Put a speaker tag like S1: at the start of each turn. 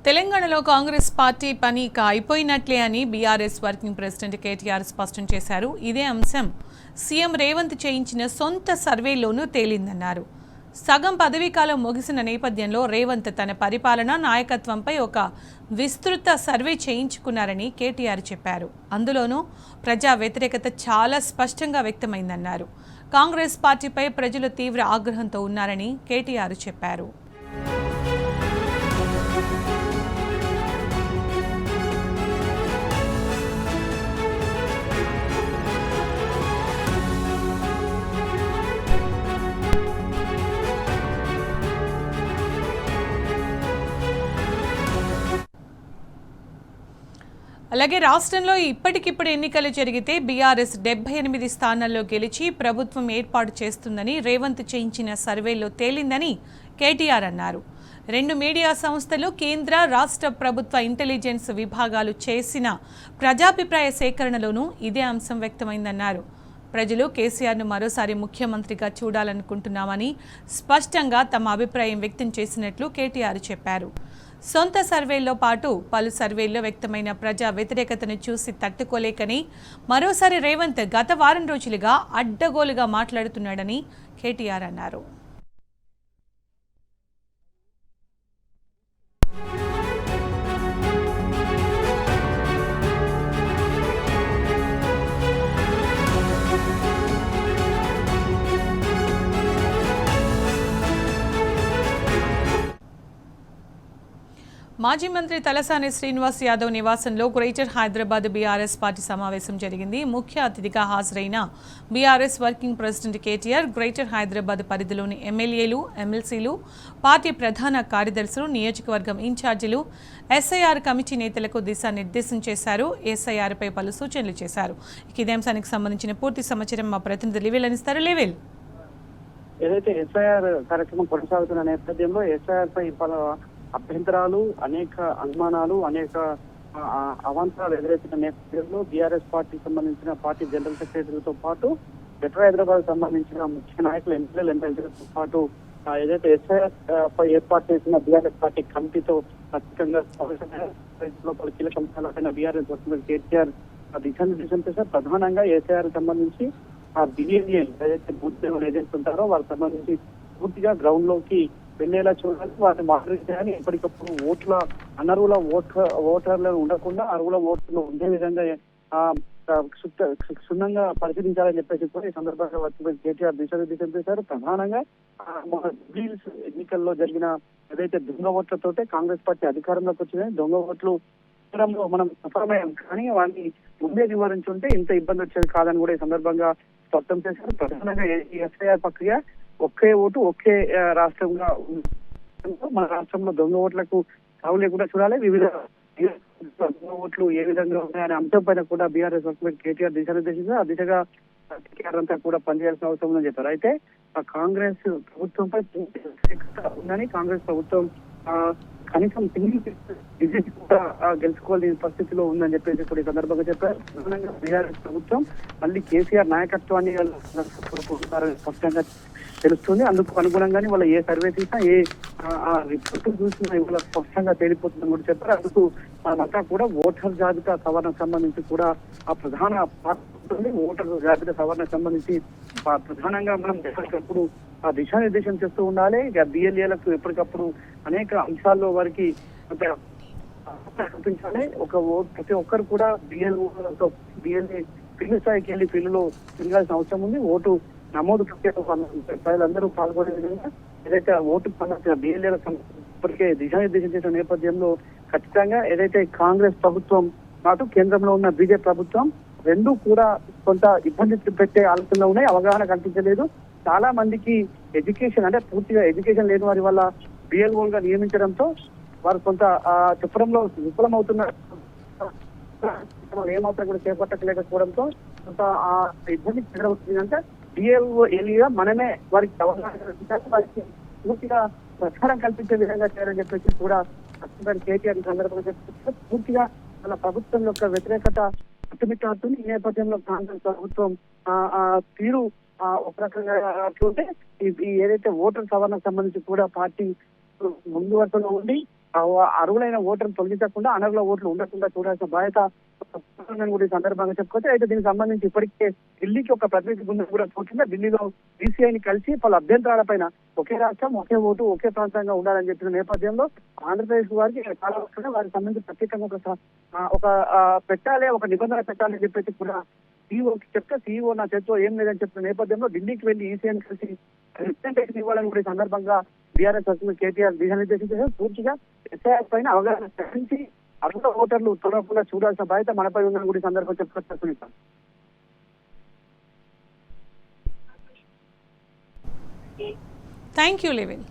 S1: తెలంగాణలో కాంగ్రెస్ పార్టీ పని ఇక అయిపోయినట్లే అని బీఆర్ఎస్ వర్కింగ్ ప్రెసిడెంట్ కేటీఆర్ స్పష్టం చేశారు. ఇదే అంశం సీఎం రేవంత్ చేయించిన సొంత సర్వేలోనూ తేలిందన్నారు. సగం పదవీకాలం ముగిసిన నేపథ్యంలో రేవంత్ తన పరిపాలన నాయకత్వంపై ఒక విస్తృత సర్వే చేయించుకున్నారని కేటీఆర్ చెప్పారు. అందులోనూ ప్రజా వ్యతిరేకత చాలా స్పష్టంగా వ్యక్తమైందన్నారు. కాంగ్రెస్ పార్టీపై ప్రజలు తీవ్ర ఆగ్రహంతో ఉన్నారని కేటీఆర్ చెప్పారు. అలాగే రాష్ట్రంలో ఇప్పటికిప్పుడు ఎన్నికలు జరిగితే బీఆర్ఎస్ 78 స్థానాల్లో గెలిచి ప్రభుత్వం ఏర్పాటు చేస్తుందని రేవంత్ చేయించిన సర్వేలో తేలిందని కేటీఆర్ అన్నారు. 2 మీడియా సంస్థలు, కేంద్ర రాష్ట్ర ప్రభుత్వ ఇంటెలిజెన్స్ విభాగాలు చేసిన ప్రజాభిప్రాయ సేకరణలోనూ ఇదే అంశం వ్యక్తమైందన్నారు. ప్రజలు కేసీఆర్ను మరోసారి ముఖ్యమంత్రిగా చూడాలనుకుంటున్నామని స్పష్టంగా తమ అభిప్రాయం వ్యక్తం చేసినట్లు కేటీఆర్ చెప్పారు. సొంత సర్వేల్లో పాటు పలు సర్వేల్లో వ్యక్తమైన ప్రజా వ్యతిరేకతను చూసి తట్టుకోలేకని మరోసారి రేవంత్ గత వారం రోజులుగా అడ్డగోలుగా మాట్లాడుతున్నాడని కేటీఆర్ అన్నారు. మాజీ మంత్రి తలసాని శ్రీనివాస్ యాదవ్ నివాసంలో గ్రేటర్ హైదరాబాద్ బీఆర్ఎస్ పార్టీ సమావేశం జరిగింది. ముఖ్య అతిథిగా హాజరైన BRS working president KTR greater Hyderabad పరిధిలోని ఎమ్మెల్యేలు, ఎమ్మెల్సీలు, పార్టీ ప్రధాన కార్యదర్శులు, నియోజకవర్గం ఇన్ఛార్జీలు, ఎస్ఐఆర్ కమిటీ నేతలకు దిశానిర్దేశం చేశారు. ఎస్ఐఆర్పై పలు సూచనలు చేశారు. ఇదే అంశానికి సంబంధించిన పూర్తి సమాచారం మా ప్రతినిధి లివిల్ అందిస్తారు. లివిల్,
S2: ఏదైతే ఎస్ఐఆర్ కార్యక్రమం కొనసాగుతున్న నేపథ్యంలో ఎస్ఐఆర్ పై అభ్యంతరాలు, అనేక అనుమానాలు, అనేక అవాంతరాలు ఎదురైతున్న నేపథ్యంలో బీఆర్ఎస్ పార్టీకి సంబంధించిన పార్టీ జనరల్ సెక్రటరీలతో పాటు గ్రేటర్ హైదరాబాద్ సంబంధించిన ముఖ్య నాయకులు, ఎమ్మెల్యేలు, ఎమ్మెల్యేలతో పాటు ఏదైతే ఎస్ఐఆర్ పై ఏర్పాటు చేసిన బీఆర్ఎస్ పార్టీ కమిటీతో ఖచ్చితంగా పలు కీలక అంశాలపైన బీఆర్ఎస్ వర్కింగ్ కేటీఆర్ దిశానిర్దేశం చేశారు. ప్రధానంగా ఎస్ఐఆర్ సంబంధించి ఆ బిఏఎల్ ఏదైతే బూత్ లెవెల్ ఏజెంట్స్ ఉంటారో వారికి సంబంధించి పూర్తిగా గ్రౌండ్ లోకి వెళ్లేలా చూడాలి, వారిని మానిటర్ చేయాలి. ఎప్పటికప్పుడు అనర్హుల ఓటర్లను ఉండకుండా అర్హుల ఓటర్లు ఉండే విధంగా క్షుణ్ణంగా పరిశీలించాలని చెప్పేసి కూడా ఈ సందర్భంగా వచ్చి కేటీఆర్ దిశానిర్దేశం చేశారు. ప్రధానంగా ఎన్నికల్లో జరిగిన ఏదైతే దొంగ ఓట్లతోటే కాంగ్రెస్ పార్టీ అధికారంలోకి వచ్చింది. దొంగ ఓట్లు మనం సఫలమయ్యాం, కానీ వాటిని ముందే నివారించుంటే ఇంత ఇబ్బంది వచ్చేది కాదని కూడా ఈ సందర్భంగా స్పష్టం చేశారు. ప్రధానంగా ఈ ఎస్ఐఆర్ ప్రక్రియ ఒకే ఓటు ఒకే రాష్ట్రంగా మన రాష్ట్రంలో దొంగ ఓట్లకు తావు లేకుండా చూడాలి. వివిధ దొంగ ఓట్లు ఏ విధంగా ఉన్నాయనే అంశం పైన కూడా బీఆర్ఎస్ వర్కింగ్ కేటీఆర్ దిశానిర్దేశించారు. ఆ దిశగా కేటీఆర్ అంతా కూడా పనిచేయాల్సిన అవసరం ఉందని చెప్పారు. అయితే కాంగ్రెస్ ప్రభుత్వంపై ఉందని, కాంగ్రెస్ ప్రభుత్వం కనీసం బీజేపీ కూడా గెలుచుకోవాల్సిన పరిస్థితిలో ఉందని చెప్పేసి కూడా ఈ సందర్భంగా చెప్పారు. ప్రధానంగా బీఆర్ఎస్ ప్రభుత్వం మళ్ళీ కేసీఆర్ నాయకత్వాన్ని స్పష్టంగా తెలుస్తుంది. అందుకు అనుగుణంగానే వాళ్ళ ఏ సర్వే తీసినా, ఏ రిపోర్ట్ చూసినా ఇవాళ స్పష్టంగా తేలిపోతుందని కూడా చెప్పారు. అందుకు మనమంతా కూడా ఓటర్ జాబితా సవరణ సంబంధించి కూడా ఆ ప్రధాన ఓటర్ జాబితా సవరణ సంబంధించి ప్రధానంగా మనం ఎప్పటికప్పుడు ఆ దిశానిర్దేశం చేస్తూ ఉండాలి. ఇక బిఎల్ఏలకు ఎప్పటికప్పుడు అనేక అంశాల్లో వారికి కల్పించాలి. ప్రతి ఒక్కరు కూడా బిఎల్ఏ ఫీల్డ్ స్థాయికి వెళ్ళి ఫీల్డ్లో తిరగాల్సిన అవసరం ఉంది. ఓటు నమోదు ప్రజలందరూ పాల్గొనే విధంగా ఏదైతే ఓటు సంబంధించిన బిఎల్ఏలకు ఇప్పటికే దిశానిర్దేశం చేసిన నేపథ్యంలో ఖచ్చితంగా ఏదైతే కాంగ్రెస్ ప్రభుత్వం పాటు కేంద్రంలో ఉన్న బీజేపీ ప్రభుత్వం రెండూ కూడా కొంత ఇబ్బంది పెట్టే ఆలోచనలో ఉన్నాయి. అవగాహన కల్పించలేదు. చాలా మందికి ఎడ్యుకేషన్ అంటే పూర్తిగా ఎడ్యుకేషన్ లేని వారి వల్ల బిఎల్ఓలుగా నియమించడంతో వారు కొంత చెప్పడంలో విఫలమవుతున్నారు. ఏమాత్రం కూడా చేపట్టలేకపోవడంతో కొంత ఆ ఇబ్బంది ఎదురవుతుందంటే బిఎల్ఓ ఏలిగా మనమే వారికి అవగాహన వారికి పూర్తిగా ప్రచారం కల్పించే విధంగా చేయాలని చెప్పేసి కూడా కేటీఆర్ సందర్భంగా చెప్పి పూర్తిగా వాళ్ళ ప్రభుత్వం యొక్క వ్యతిరేకత అట్టుమిట్టాడుతుంది. ఈ నేపథ్యంలో కాంగ్రెస్ ప్రభుత్వం తీరు ఒక రకంగా చూస్తే ఏదైతే ఓటర్ సవరణకు సంబంధించి కూడా పార్టీ ముందు వరుసలో ఉండి అర్హులైన ఓటర్లు తొలగించకుండా అనర్హుల ఓట్లు ఉండకుండా చూడాల్సిన బాధ్యత కూడా ఈ సందర్భంగా చెప్పుకోవచ్చు. అయితే దీనికి సంబంధించి ఇప్పటికే ఢిల్లీకి ఒక ప్రతినిధి బృందం కూడా పోతుందా, ఢిల్లీలో బీసీఐని కలిసి పలు అభ్యంతరాలపైన ఒకే రాష్ట్రం ఒకే ఓటు ఒకే ప్రాంతంగా ఉండాలని చెప్పిన నేపథ్యంలో ఆంధ్రప్రదేశ్ వారికి చాలా వస్తున్నాయి. వారికి సంబంధించి ప్రత్యేకంగా ఒక పెట్టాలి, ఒక నిబంధన పెట్టాలని చెప్పేసి కూడా సీఈఓకి చెప్తే సీఈఓ నా చేతిలో ఏం లేదని చెప్పిన నేపథ్యంలో ఢిల్లీకి వెళ్లి ఈసీఐని కలిసి రిప్రజెంటేషన్ ఇవ్వాలని కూడా ఈ సందర్భంగా బీఆర్ఎస్ అసలు కేటీఆర్ దిశానిర్దేశించారు. పూర్తిగా ఎస్ఐఆర్ పైన అవగాహన కలిసి అర్హుల ఓటర్లు తొలగకుండా చూడాల్సిన బాధ్యత మనపై ఉందని కూడా ఈ సందర్భంగా చెప్పుకొచ్చారు.
S1: Thank you level.